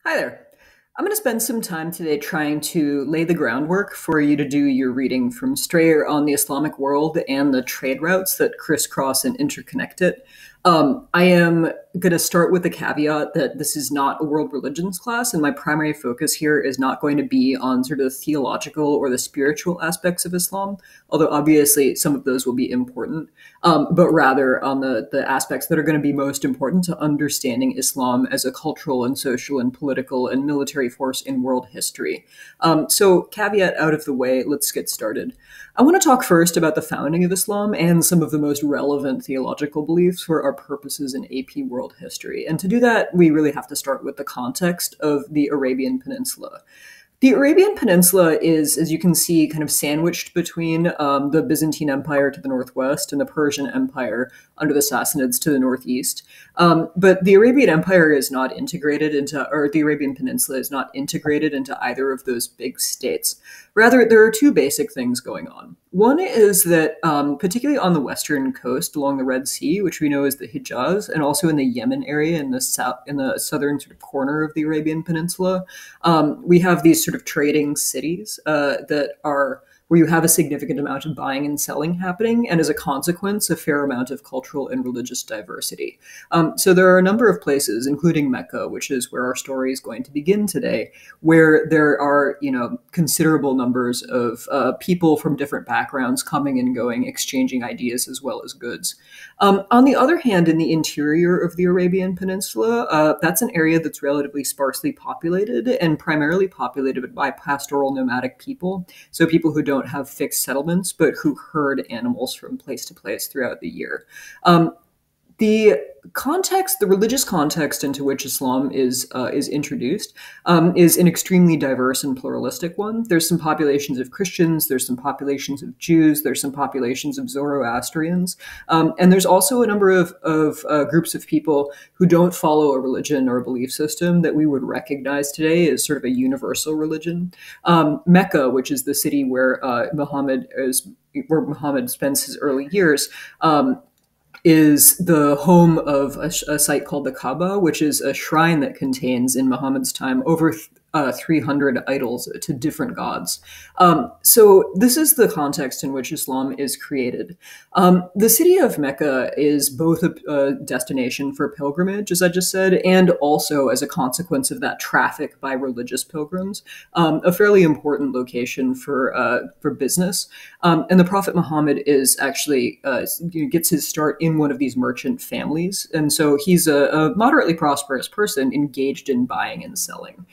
Hi there. I'm going to spend some time today trying to lay the groundwork for you to do your reading from Strayer on the Islamic world and the trade routes that crisscross and interconnect it. I am going to start with the caveat that this is not a world religions class, and my primary focus here is not going to be on sort of the theological or the spiritual aspects of Islam, although obviously some of those will be important, but rather on the aspects that are going to be most important to understanding Islam as a cultural and social and political and military force in world history. So, caveat out of the way, let's get started. I want to talk first about the founding of Islam and some of the most relevant theological beliefs for our purposes in AP world history. And to do that, we really have to start with the context of the Arabian Peninsula. The Arabian Peninsula is, as you can see, kind of sandwiched between the Byzantine Empire to the northwest and the Persian Empire under the Sassanids to the northeast. But the Arabian Empire is not integrated into, or the Arabian Peninsula is not integrated into either of those big states. Rather, there are two basic things going on. One is that, particularly on the western coast along the Red Sea, which we know is the Hijaz, and also in the Yemen area in the south, in the southern sort of corner of the Arabian Peninsula, we have these sort of trading cities that are where you have a significant amount of buying and selling happening, and as a consequence, a fair amount of cultural and religious diversity. So there are a number of places, including Mecca, which is where our story is going to begin today, where there are, considerable numbers of people from different backgrounds coming and going, exchanging ideas as well as goods. On the other hand, in the interior of the Arabian Peninsula, that's an area that's relatively sparsely populated and primarily populated by pastoral nomadic people, so people who don't have fixed settlements, but who herd animals from place to place throughout the year. The context, the religious context into which Islam is introduced, is an extremely diverse and pluralistic one. There's some populations of Christians, there's some populations of Jews, there's some populations of Zoroastrians, and there's also a number of groups of people who don't follow a religion or a belief system that we would recognize today as sort of a universal religion. Mecca, which is the city where Muhammad spends his early years, is the home of a site called the Kaaba, which is a shrine that contains, in Muhammad's time, over 300 idols to different gods. So this is the context in which Islam is created. The city of Mecca is both a destination for pilgrimage, as I just said, and also, as a consequence of that traffic by religious pilgrims, a fairly important location for business. And the Prophet Muhammad is actually gets his start in one of these merchant families, and so he's a moderately prosperous person engaged in buying and selling.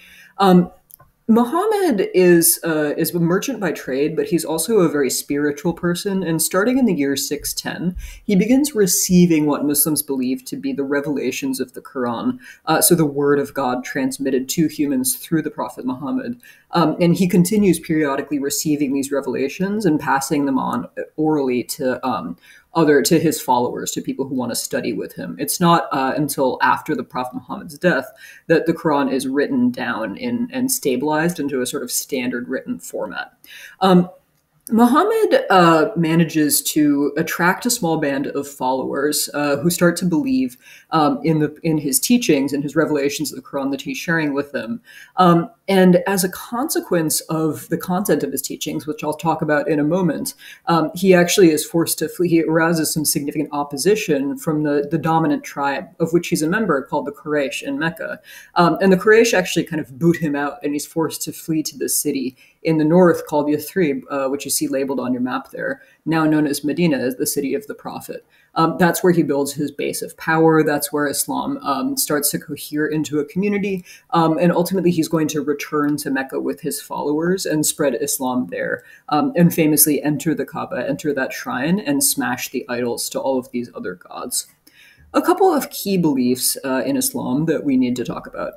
Muhammad is a merchant by trade, but he's also a very spiritual person. And starting in the year 610, he begins receiving what Muslims believe to be the revelations of the Quran, so the word of God transmitted to humans through the Prophet Muhammad. And he continues periodically receiving these revelations and passing them on orally to his followers, to people who want to study with him. It's not until after the Prophet Muhammad's death that the Quran is written down and stabilized into a sort of standard written format. Muhammad manages to attract a small band of followers who start to believe in his teachings and his revelations of the Quran that he's sharing with them. And as a consequence of the content of his teachings, which I'll talk about in a moment, he actually is forced to flee. He arouses some significant opposition from the dominant tribe of which he's a member, called the Quraysh in Mecca. And the Quraysh actually kind of boot him out, and he's forced to flee to the city in the north called Yathrib, which you see labeled on your map there, now known as Medina, as the city of the Prophet. That's where he builds his base of power. That's where Islam starts to cohere into a community. And ultimately, he's going to return to Mecca with his followers and spread Islam there, and famously enter the Kaaba, enter that shrine, and smash the idols to all of these other gods. A couple of key beliefs in Islam that we need to talk about.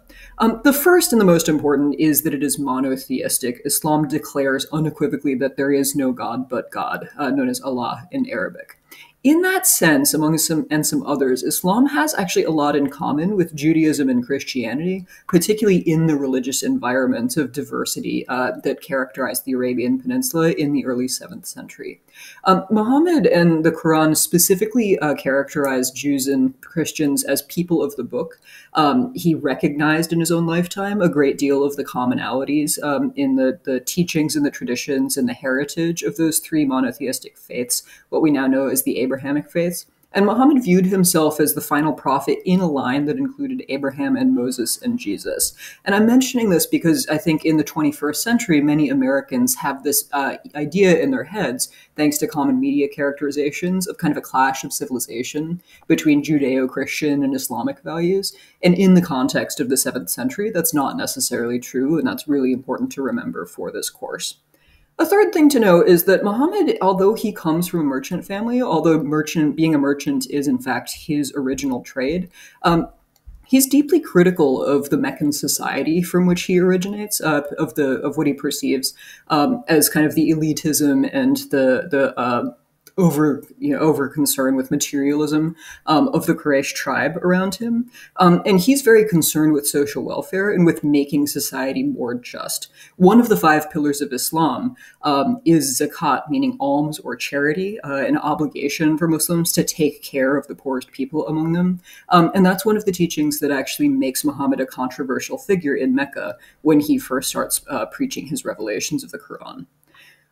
The first and the most important is that it is monotheistic. Islam declares unequivocally that there is no God but God, known as Allah in Arabic. In that sense, among some others, Islam has actually a lot in common with Judaism and Christianity, particularly in the religious environment of diversity that characterized the Arabian Peninsula in the early 7th century. Muhammad and the Quran specifically characterized Jews and Christians as people of the book. He recognized in his own lifetime a great deal of the commonalities in the teachings and the traditions and the heritage of those three monotheistic faiths, what we now know as the Abrahamic faiths. And Muhammad viewed himself as the final prophet in a line that included Abraham and Moses and Jesus. And I'm mentioning this because I think in the 21st century, many Americans have this idea in their heads, thanks to common media characterizations, of kind of a clash of civilization between Judeo-Christian and Islamic values. And in the context of the 7th century, that's not necessarily true, and that's really important to remember for this course. A third thing to know is that Muhammad, although he comes from a merchant family, although being a merchant is in fact his original trade, he's deeply critical of the Meccan society from which he originates, of what he perceives as kind of the elitism and the over concern with materialism of the Quraysh tribe around him. And he's very concerned with social welfare and with making society more just. One of the 5 pillars of Islam is zakat, meaning alms or charity, an obligation for Muslims to take care of the poorest people among them. And that's one of the teachings that actually makes Muhammad a controversial figure in Mecca when he first starts preaching his revelations of the Quran.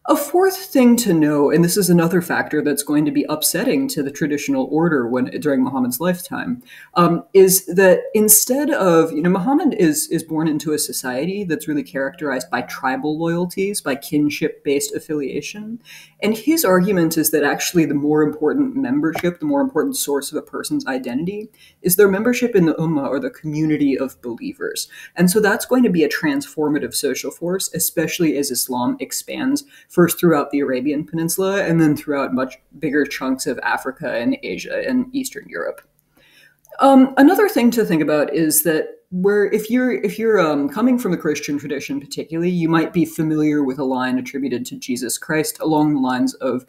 A fourth thing to know, and this is another factor that's going to be upsetting to the traditional order during Muhammad's lifetime, is that instead of, Muhammad is born into a society that's really characterized by tribal loyalties, by kinship-based affiliation. And his argument is that actually the more important membership, the more important source of a person's identity, is their membership in the ummah, or the community of believers. And so that's going to be a transformative social force, especially as Islam expands first throughout the Arabian Peninsula and then throughout much bigger chunks of Africa and Asia and Eastern Europe. Another thing to think about is that if you're coming from the Christian tradition particularly, you might be familiar with a line attributed to Jesus Christ along the lines of,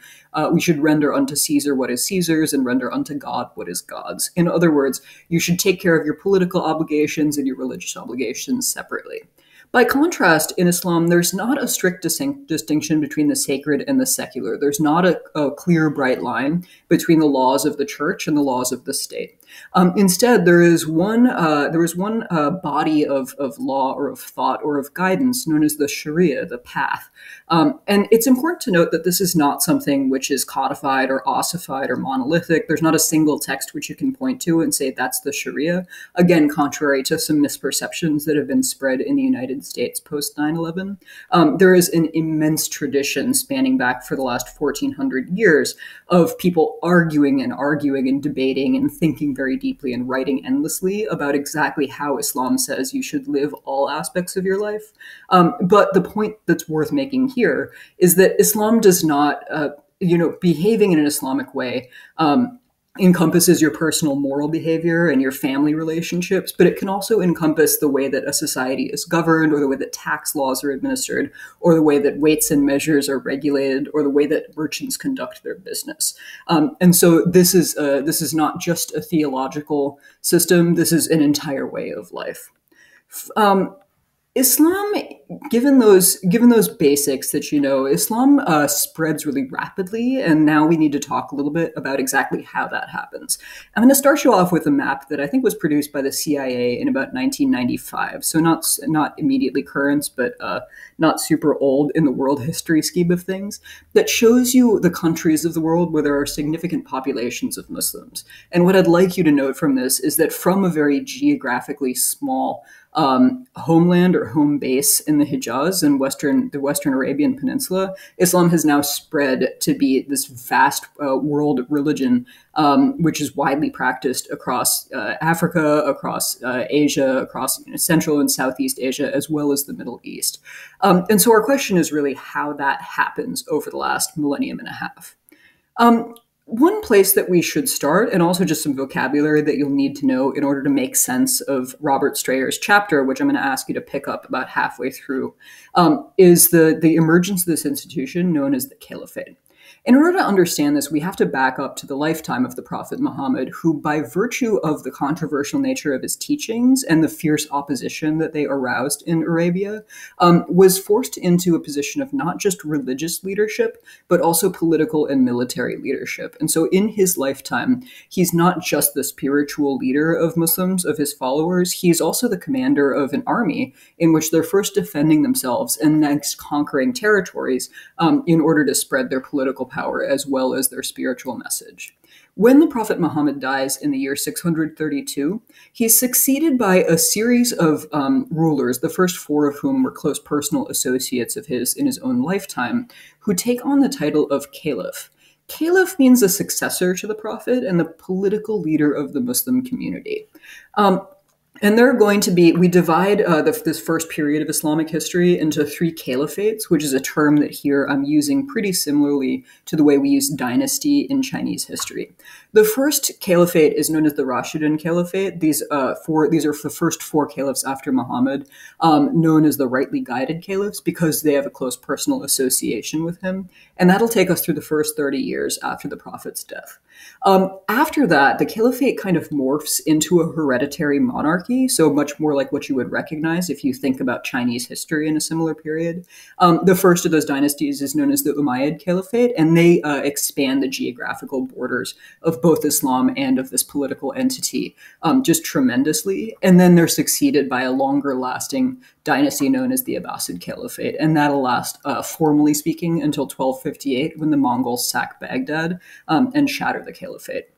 we should render unto Caesar what is Caesar's and render unto God what is God's. In other words, you should take care of your political obligations and your religious obligations separately. By contrast, in Islam, there's not a strict distinction between the sacred and the secular. There's not a clear, bright line between the laws of the church and the laws of the state. Instead, there is one body of law or of thought or of guidance known as the Sharia, the path. And it's important to note that this is not something which is codified or ossified or monolithic. There's not a single text which you can point to and say that's the Sharia. Again, contrary to some misperceptions that have been spread in the United States post 9/11. There is an immense tradition spanning back for the last 1400 years of people arguing and debating and thinking very deeply and writing endlessly about exactly how Islam says you should live all aspects of your life. But the point that's worth making here is that Islam does not, behaving in an Islamic way encompasses your personal moral behavior and your family relationships, but it can also encompass the way that a society is governed, or the way that tax laws are administered, or the way that weights and measures are regulated, or the way that merchants conduct their business. And so this is not just a theological system, this is an entire way of life. Islam, given those basics that Islam spreads really rapidly, and now we need to talk a little bit about exactly how that happens. I'm going to start you off with a map that I think was produced by the CIA in about 1995, so not immediately current, but not super old in the world history scheme of things, that shows you the countries of the world where there are significant populations of Muslims. And what I'd like you to note from this is that from a very geographically small homeland or home base in the Hijaz and the Western Arabian Peninsula, Islam has now spread to be this vast world religion, which is widely practiced across Africa, across Asia, across Central and Southeast Asia, as well as the Middle East. And so our question is really how that happens over the last millennium and a half. One place that we should start, and also just some vocabulary that you'll need to know in order to make sense of Robert Strayer's chapter, which I'm going to ask you to pick up about halfway through, is the emergence of this institution known as the Caliphate. In order to understand this, we have to back up to the lifetime of the Prophet Muhammad, who, by virtue of the controversial nature of his teachings and the fierce opposition that they aroused in Arabia, was forced into a position of not just religious leadership, but also political and military leadership. And so in his lifetime, he's not just the spiritual leader of Muslims, of his followers, he's also the commander of an army in which they're first defending themselves and next conquering territories in order to spread their political power as well as their spiritual message. When the Prophet Muhammad dies in the year 632, he's succeeded by a series of rulers, the first four of whom were close personal associates of his in his own lifetime, who take on the title of Caliph. Caliph means a successor to the Prophet and the political leader of the Muslim community. And there are going to be, we divide this first period of Islamic history into three caliphates, which is a term that here I'm using pretty similarly to the way we use dynasty in Chinese history. The first caliphate is known as the Rashidun Caliphate. These are the first four caliphs after Muhammad, known as the rightly guided caliphs because they have a close personal association with him. And that'll take us through the first 30 years after the Prophet's death. After that, the caliphate kind of morphs into a hereditary monarchy, so much more like what you would recognize if you think about Chinese history in a similar period. The first of those dynasties is known as the Umayyad Caliphate, and they expand the geographical borders of both Islam and of this political entity just tremendously. And then they're succeeded by a longer-lasting dynasty known as the Abbasid Caliphate, and that'll last, formally speaking, until 1258 when the Mongols sack Baghdad and shatter the caliphate.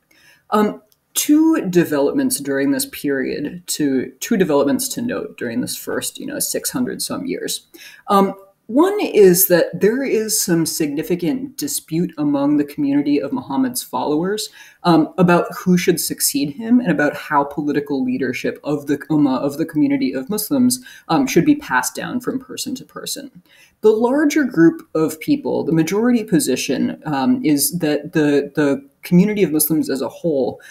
Two developments during this period, two developments to note during this first, 600 some years. One is that there is some significant dispute among the community of Muhammad's followers about who should succeed him and about how political leadership of the Ummah, of the community of Muslims, should be passed down from person to person. The larger group of people, the majority position, is that the community of Muslims as a whole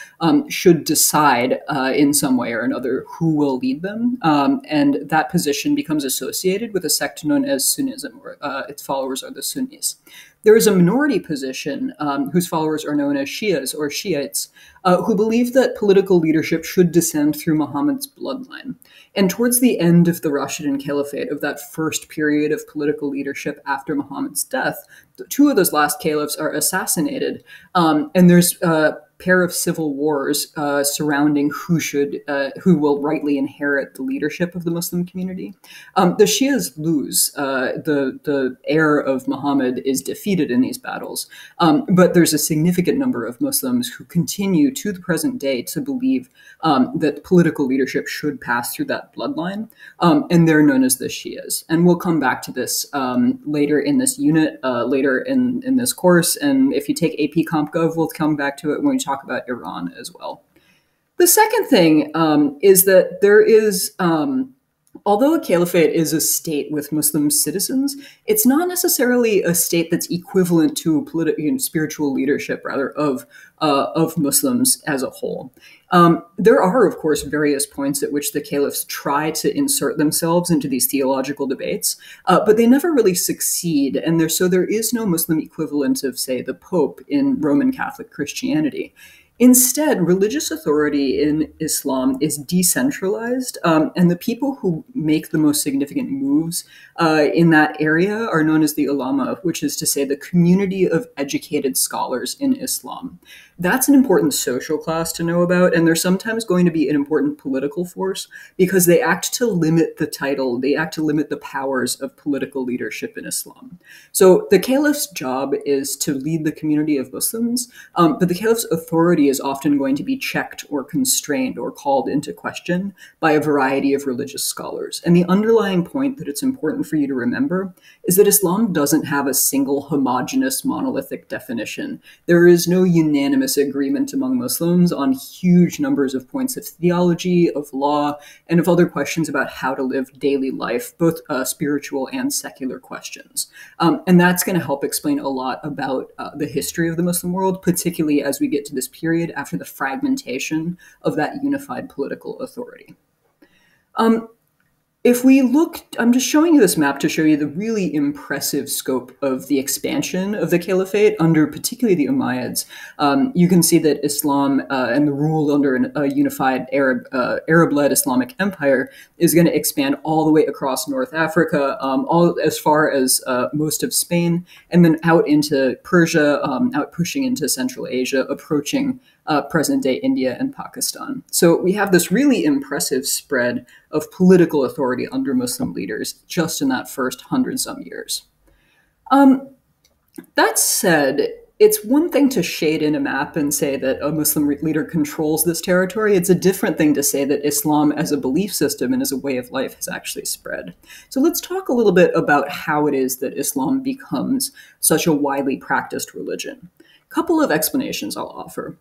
should decide in some way or another who will lead them. And that position becomes associated with a sect known as Sunnism, or its followers are the Sunnis. There is a minority position whose followers are known as Shias or Shiites, who believe that political leadership should descend through Muhammad's bloodline. And towards the end of the Rashidun Caliphate, of that first period of political leadership after Muhammad's death, two of those last caliphs are assassinated, and there's pair of civil wars surrounding who will rightly inherit the leadership of the Muslim community. The Shias lose. The heir of Muhammad is defeated in these battles, but there's a significant number of Muslims who continue to the present day to believe that political leadership should pass through that bloodline, and they're known as the Shias. And we'll come back to this later in this unit, later in this course, and if you take AP CompGov, we'll come back to it when we talk about Iran as well. The second thing is that there is, although a caliphate is a state with Muslim citizens, it's not necessarily a state that's equivalent to spiritual leadership, rather, of Muslims as a whole. There are, of course, various points at which the caliphs try to insert themselves into these theological debates, but they never really succeed, and so there is no Muslim equivalent of, say, the Pope in Roman Catholic Christianity. Instead, religious authority in Islam is decentralized, and the people who make the most significant moves in that area are known as the ulama, which is to say the community of educated scholars in Islam. That's an important social class to know about, and they're sometimes going to be an important political force because they act to limit the title, they act to limit the powers of political leadership in Islam. So the caliph's job is to lead the community of Muslims, but the caliph's authority is often going to be checked or constrained or called into question by a variety of religious scholars. And the underlying point that it's important for you to remember is that Islam doesn't have a single homogeneous monolithic definition. There is no unanimous agreement among Muslims on huge numbers of points of theology, of law, and of other questions about how to live daily life, both spiritual and secular questions. And that's going to help explain a lot about the history of the Muslim world, particularly as we get to this period after the fragmentation of that unified political authority. If we look, I'm just showing you this map to show you the really impressive scope of the expansion of the caliphate under particularly the Umayyads. You can see that Islam and the rule under a unified Arab-led Islamic empire is going to expand all the way across North Africa, all as far as most of Spain, and then out into Persia, out pushing into Central Asia, approaching present-day India and Pakistan. So we have this really impressive spread of political authority under Muslim leaders just in that first 100-some years. Um, that said, it's one thing to shade in a map and say that a Muslim leader controls this territory. It's a different thing to say that Islam as a belief system and as a way of life has actually spread. So let's talk a little bit about how it is that Islam becomes such a widely practiced religion. A couple of explanations I'll offer.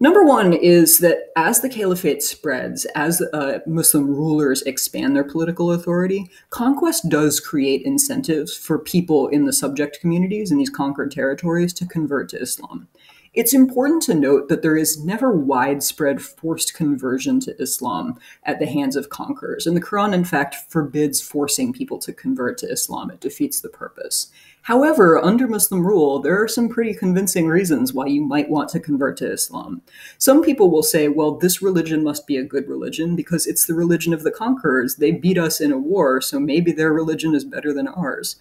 Number one is that as the caliphate spreads, as Muslim rulers expand their political authority, conquest does create incentives for people in the subject communities in these conquered territories to convert to Islam. It's important to note that there is never widespread forced conversion to Islam at the hands of conquerors. And the Quran, in fact, forbids forcing people to convert to Islam. It defeats the purpose. However, under Muslim rule, there are some pretty convincing reasons why you might want to convert to Islam. Some people will say, well, this religion must be a good religion because it's the religion of the conquerors. They beat us in a war, so maybe their religion is better than ours.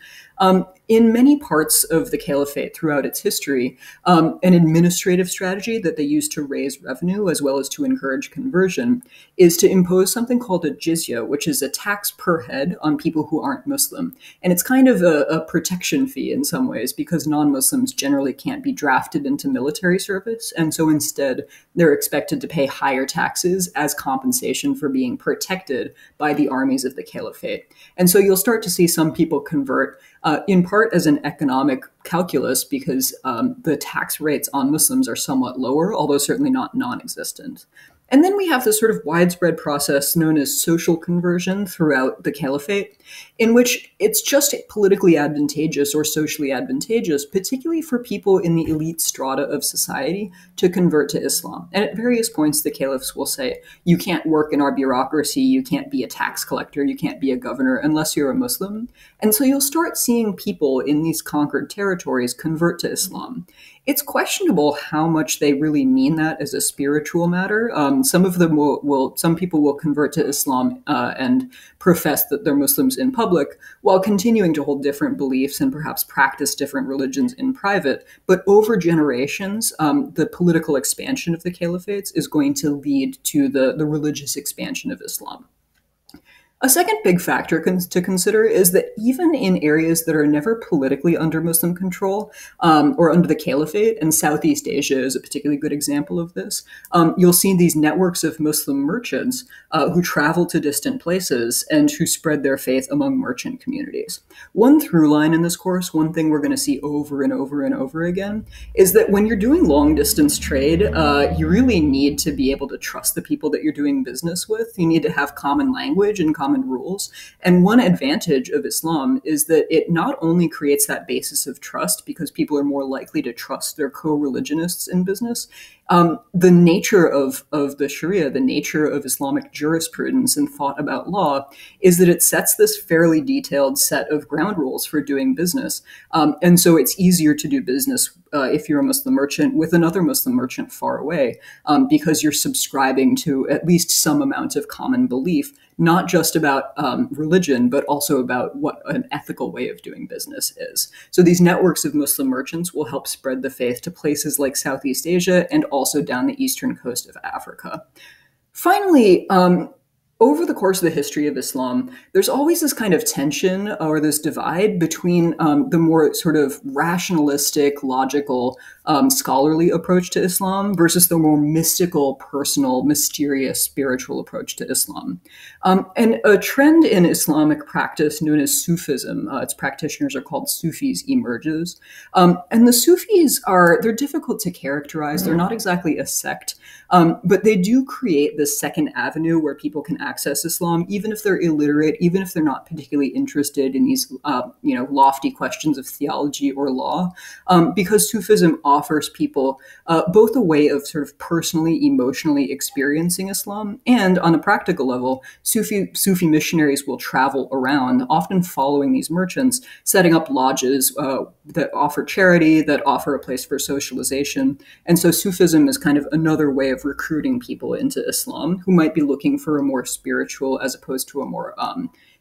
In many parts of the caliphate throughout its history, an administrative strategy that they use to raise revenue as well as to encourage conversion is to impose something called a jizya, which is a tax per head on people who aren't Muslim. And it's kind of a protection fee in some ways because non-Muslims generally can't be drafted into military service. And so instead, they're expected to pay higher taxes as compensation for being protected by the armies of the caliphate. And so you'll start to see some people convert in part as an economic calculus because the tax rates on Muslims are somewhat lower, although certainly not non-existent. And then we have this sort of widespread process known as social conversion throughout the caliphate, in which it's just politically advantageous or socially advantageous, particularly for people in the elite strata of society, to convert to Islam. And at various points, the caliphs will say, you can't work in our bureaucracy, you can't be a tax collector, you can't be a governor unless you're a Muslim. And so you'll start seeing people in these conquered territories convert to Islam. It's questionable how much they really mean that as a spiritual matter. Some of them some people will convert to Islam and profess that they're Muslims in public, while continuing to hold different beliefs and perhaps practice different religions in private. But over generations, the political expansion of the caliphates is going to lead to the religious expansion of Islam. A second big factor to consider is that even in areas that are never politically under Muslim control or under the caliphate, and Southeast Asia is a particularly good example of this, you'll see these networks of Muslim merchants who travel to distant places and who spread their faith among merchant communities. One through line in this course, one thing we're going to see over and over and over again, is that when you're doing long distance trade, you really need to be able to trust the people that you're doing business with. You need to have common language and common rules. And one advantage of Islam is that it not only creates that basis of trust because people are more likely to trust their co-religionists in business, the nature of the Sharia, the nature of Islamic jurisprudence and thought about law is that it sets this fairly detailed set of ground rules for doing business. And so it's easier to do business if you're a Muslim merchant with another Muslim merchant far away because you're subscribing to at least some amount of common belief, not just about religion, but also about what an ethical way of doing business is. So these networks of Muslim merchants will help spread the faith to places like Southeast Asia and also down the eastern coast of Africa. Finally, over the course of the history of Islam, there's always this kind of tension or this divide between the more sort of rationalistic, logical, scholarly approach to Islam versus the more mystical, personal, mysterious, spiritual approach to Islam. And a trend in Islamic practice known as Sufism, its practitioners are called Sufis, emerges. And the Sufis they're difficult to characterize. They're not exactly a sect, but they do create this second avenue where people can access Islam, even if they're illiterate, even if they're not particularly interested in these, lofty questions of theology or law, because Sufism offers people both a way of sort of personally, emotionally experiencing Islam, and on a practical level, Sufi missionaries will travel around, often following these merchants, setting up lodges that offer charity, that offer a place for socialization. And so Sufism is kind of another way of recruiting people into Islam who might be looking for a more spiritual as opposed to a more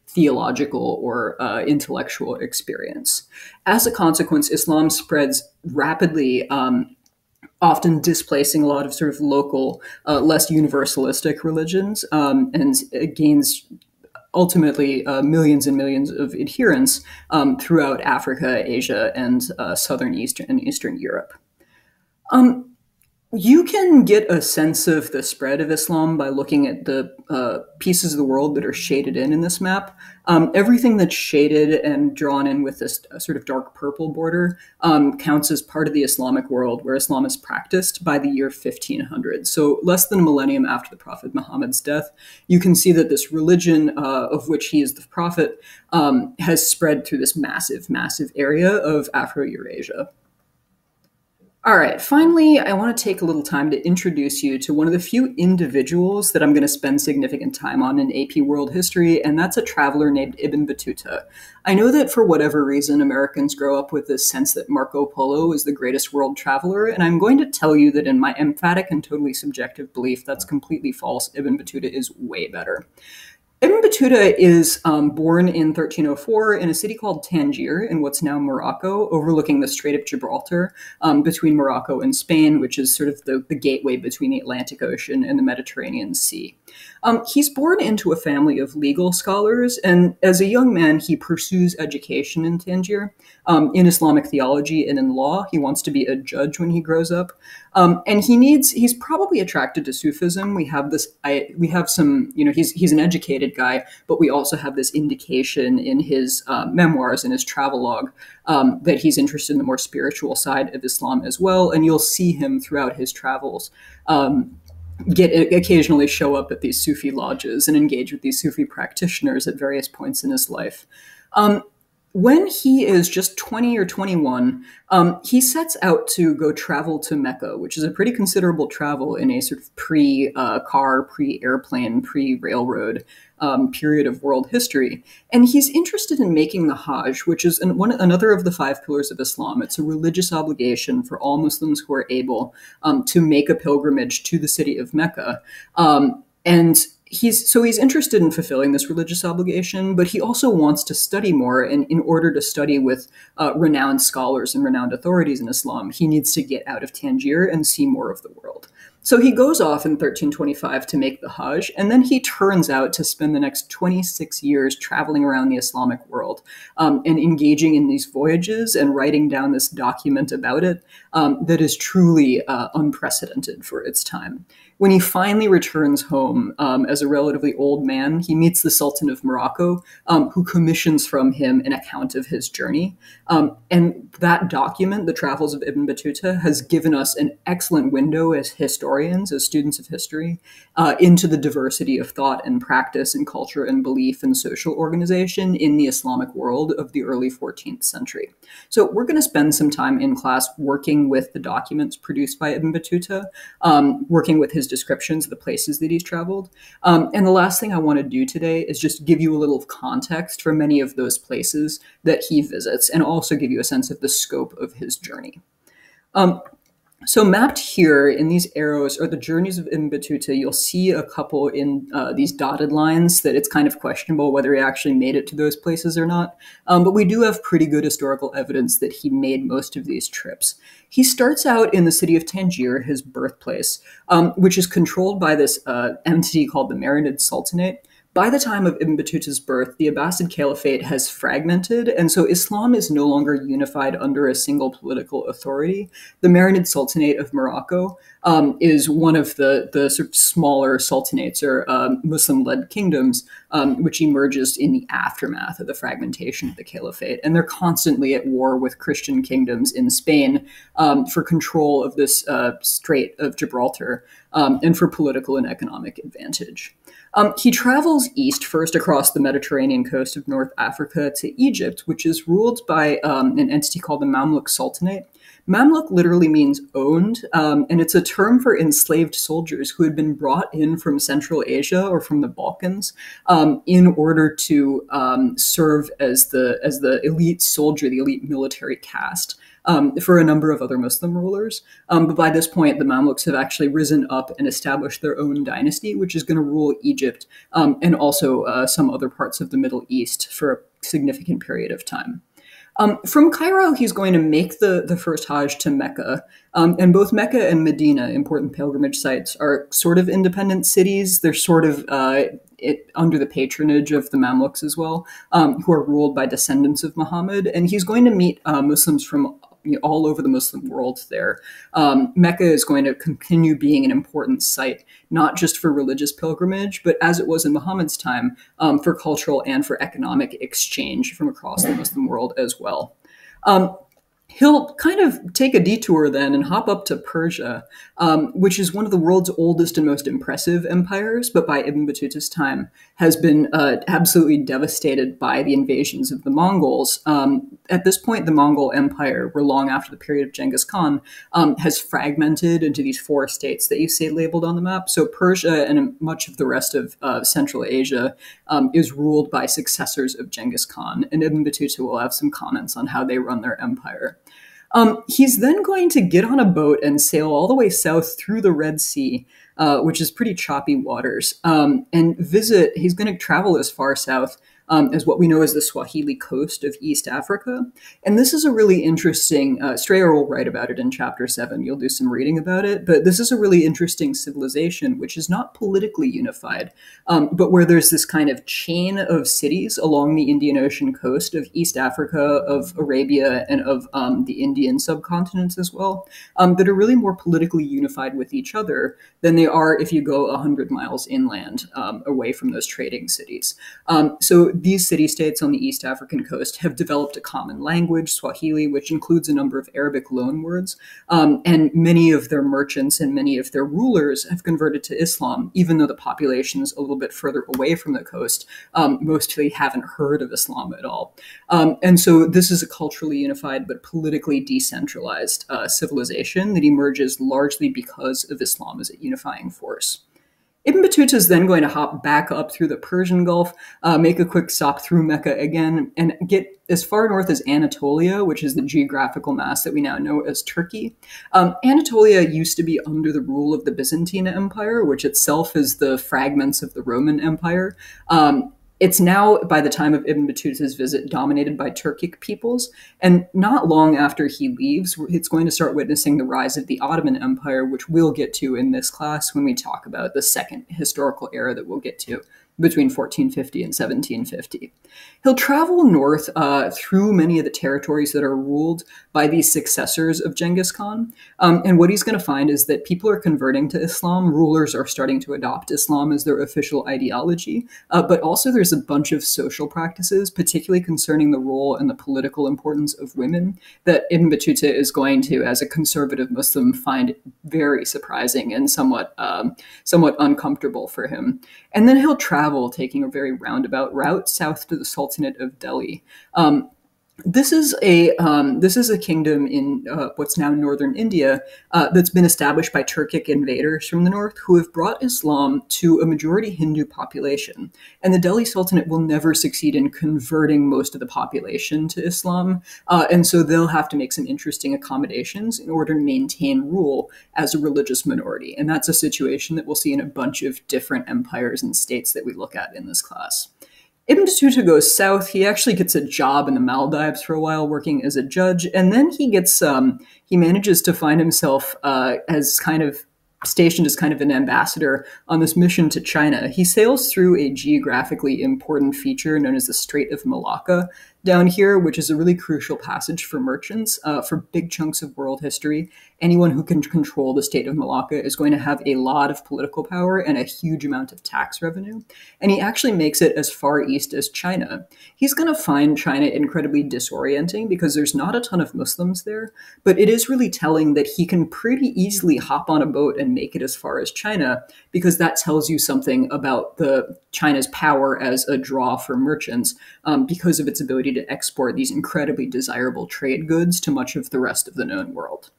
theological or intellectual experience. As a consequence, Islam spreads rapidly, often displacing a lot of sort of local, less universalistic religions, and it gains ultimately millions and millions of adherents throughout Africa, Asia, and southern Eastern and Eastern Europe. You can get a sense of the spread of Islam by looking at the pieces of the world that are shaded in this map. Everything that's shaded and drawn in with this sort of dark purple border counts as part of the Islamic world where Islam is practiced by the year 1500. So less than a millennium after the Prophet Muhammad's death, you can see that this religion of which he is the prophet has spread through this massive, massive area of Afro-Eurasia. All right, finally, I want to take a little time to introduce you to one of the few individuals that I'm going to spend significant time on in AP World History, and that's a traveler named Ibn Battuta. I know that for whatever reason, Americans grow up with this sense that Marco Polo is the greatest world traveler, and I'm going to tell you that in my emphatic and totally subjective belief, that's completely false. Ibn Battuta is way better. Ibn Battuta is born in 1304 in a city called Tangier in what's now Morocco, overlooking the Strait of Gibraltar between Morocco and Spain, which is sort of the gateway between the Atlantic Ocean and the Mediterranean Sea. He's born into a family of legal scholars, and as a young man, he pursues education in Tangier in Islamic theology and in law. He wants to be a judge when he grows up. And he's probably attracted to Sufism. We have some, he's an educated guy, but we also have this indication in his memoirs and his travelogue that he's interested in the more spiritual side of Islam as well. And you'll see him throughout his travels occasionally show up at these Sufi lodges and engage with these Sufi practitioners at various points in his life. When he is just 20 or 21, he sets out to go travel to Mecca, which is a pretty considerable travel in a sort of pre-car, pre-airplane, pre-railroad period of world history. And he's interested in making the Hajj, which is another of the 5 pillars of Islam. It's a religious obligation for all Muslims who are able to make a pilgrimage to the city of Mecca. And he's interested in fulfilling this religious obligation, but he also wants to study more. And in order to study with renowned scholars and renowned authorities in Islam, he needs to get out of Tangier and see more of the world. So he goes off in 1325 to make the Hajj, and then he turns out to spend the next 26 years traveling around the Islamic world and engaging in these voyages and writing down this document about it that is truly unprecedented for its time. When he finally returns home as a relatively old man, he meets the Sultan of Morocco, who commissions from him an account of his journey. And that document, The Travels of Ibn Battuta, has given us an excellent window as historians, as students of history, into the diversity of thought and practice and culture and belief and social organization in the Islamic world of the early 14th century. So we're going to spend some time in class working with the documents produced by Ibn Battuta, working with his descriptions of the places that he's traveled. And the last thing I want to do today is just give you a little context for many of those places that he visits and also give you a sense of the scope of his journey. So mapped here in these arrows are the journeys of Ibn Battuta. You'll see a couple in these dotted lines that it's kind of questionable whether he actually made it to those places or not. But we do have pretty good historical evidence that he made most of these trips. He starts out in the city of Tangier, his birthplace, which is controlled by this entity called the Marinid Sultanate. By the time of Ibn Battuta's birth, the Abbasid Caliphate has fragmented, and so Islam is no longer unified under a single political authority. The Marinid Sultanate of Morocco is one of the sort of smaller sultanates or Muslim-led kingdoms, which emerges in the aftermath of the fragmentation of the Caliphate. And they're constantly at war with Christian kingdoms in Spain for control of this Strait of Gibraltar and for political and economic advantage. He travels east first across the Mediterranean coast of North Africa to Egypt, which is ruled by an entity called the Mamluk Sultanate. Mamluk literally means owned, and it's a term for enslaved soldiers who had been brought in from Central Asia or from the Balkans in order to serve as the elite soldier, the elite military caste. For a number of other Muslim rulers. But by this point, the Mamluks have actually risen up and established their own dynasty, which is going to rule Egypt and also some other parts of the Middle East for a significant period of time. From Cairo, he's going to make the first Hajj to Mecca. And both Mecca and Medina, important pilgrimage sites, are sort of independent cities. They're sort of under the patronage of the Mamluks as well, who are ruled by descendants of Muhammad. And he's going to meet Muslims from all over the Muslim world there. Mecca is going to continue being an important site, not just for religious pilgrimage, but as it was in Muhammad's time, for cultural and for economic exchange from across the Muslim world as well. He'll kind of take a detour then and hop up to Persia, which is one of the world's oldest and most impressive empires, but by Ibn Battuta's time has been absolutely devastated by the invasions of the Mongols. At this point, the Mongol Empire, where long after the period of Genghis Khan, has fragmented into these four states that you see labeled on the map. So Persia and much of the rest of Central Asia is ruled by successors of Genghis Khan, and Ibn Battuta will have some comments on how they run their empire. He's then going to get on a boat and sail all the way south through the Red Sea, which is pretty choppy waters, and visit. He's going to travel as far south as what we know as the Swahili coast of East Africa. And this is a really interesting, Strayer will write about it in chapter 7. You'll do some reading about it. But this is a really interesting civilization, which is not politically unified, but where there's this kind of chain of cities along the Indian Ocean coast of East Africa, of Arabia, and of the Indian subcontinents as well, that are really more politically unified with each other than they are if you go 100 miles inland away from those trading cities. So these city-states on the East African coast have developed a common language, Swahili, which includes a number of Arabic loanwords, and many of their merchants and many of their rulers have converted to Islam, even though the population's a little bit further away from the coast. Mostly haven't heard of Islam at all. And so this is a culturally unified but politically decentralized civilization that emerges largely because of Islam as a unifying force. Ibn Battuta is then going to hop back up through the Persian Gulf, make a quick stop through Mecca again, and get as far north as Anatolia, which is the geographical mass that we now know as Turkey. Anatolia used to be under the rule of the Byzantine Empire, which itself is the fragments of the Roman Empire. It's now, by the time of Ibn Battuta's visit, dominated by Turkic peoples. And not long after he leaves, it's going to start witnessing the rise of the Ottoman Empire, which we'll get to in this class when we talk about the second historical era that we'll get to between 1450 and 1750. He'll travel north through many of the territories that are ruled by these successors of Genghis Khan. And what he's going to find is that people are converting to Islam. Rulers are starting to adopt Islam as their official ideology. But also there's a bunch of social practices, particularly concerning the role and the political importance of women, that Ibn Battuta is going to, as a conservative Muslim, find very surprising and somewhat uncomfortable for him. And then he'll travel, taking a very roundabout route south to the Sultanate of Delhi. This is a kingdom in what's now northern India that's been established by Turkic invaders from the north who have brought Islam to a majority Hindu population. And the Delhi Sultanate will never succeed in converting most of the population to Islam. And so they'll have to make some interesting accommodations in order to maintain rule as a religious minority. And that's a situation that we'll see in a bunch of different empires and states that we look at in this class. Ibn Battuta goes south. He actually gets a job in the Maldives for a while, working as a judge, and then he manages to find himself as kind of stationed as kind of an ambassador on this mission to China. He sails through a geographically important feature known as the Strait of Malacca down here, which is a really crucial passage for merchants, for big chunks of world history. Anyone who can control the state of Malacca is going to have a lot of political power and a huge amount of tax revenue. And he actually makes it as far east as China. He's going to find China incredibly disorienting because there's not a ton of Muslims there, but it is really telling that he can pretty easily hop on a boat and make it as far as China, because that tells you something about the China's power as a draw for merchants, because of its ability to export these incredibly desirable trade goods to much of the rest of the known world.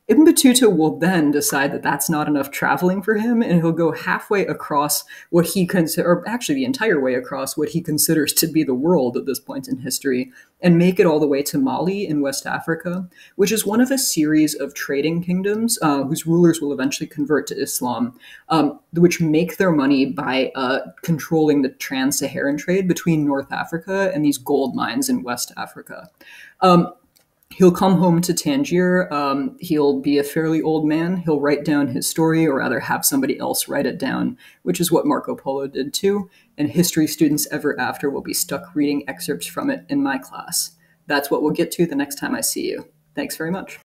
Ibn Battuta will then decide that that's not enough traveling for him, and he'll go halfway across what he considers, or actually the entire way across what he considers to be the world at this point in history, and make it all the way to Mali in West Africa, which is one of a series of trading kingdoms whose rulers will eventually convert to Islam, which make their money by controlling the trans-Saharan trade between North Africa and these gold mines in West Africa. He'll come home to Tangier. He'll be a fairly old man. He'll write down his story, or rather have somebody else write it down, which is what Marco Polo did too. And history students ever after will be stuck reading excerpts from it in my class. That's what we'll get to the next time I see you. Thanks very much.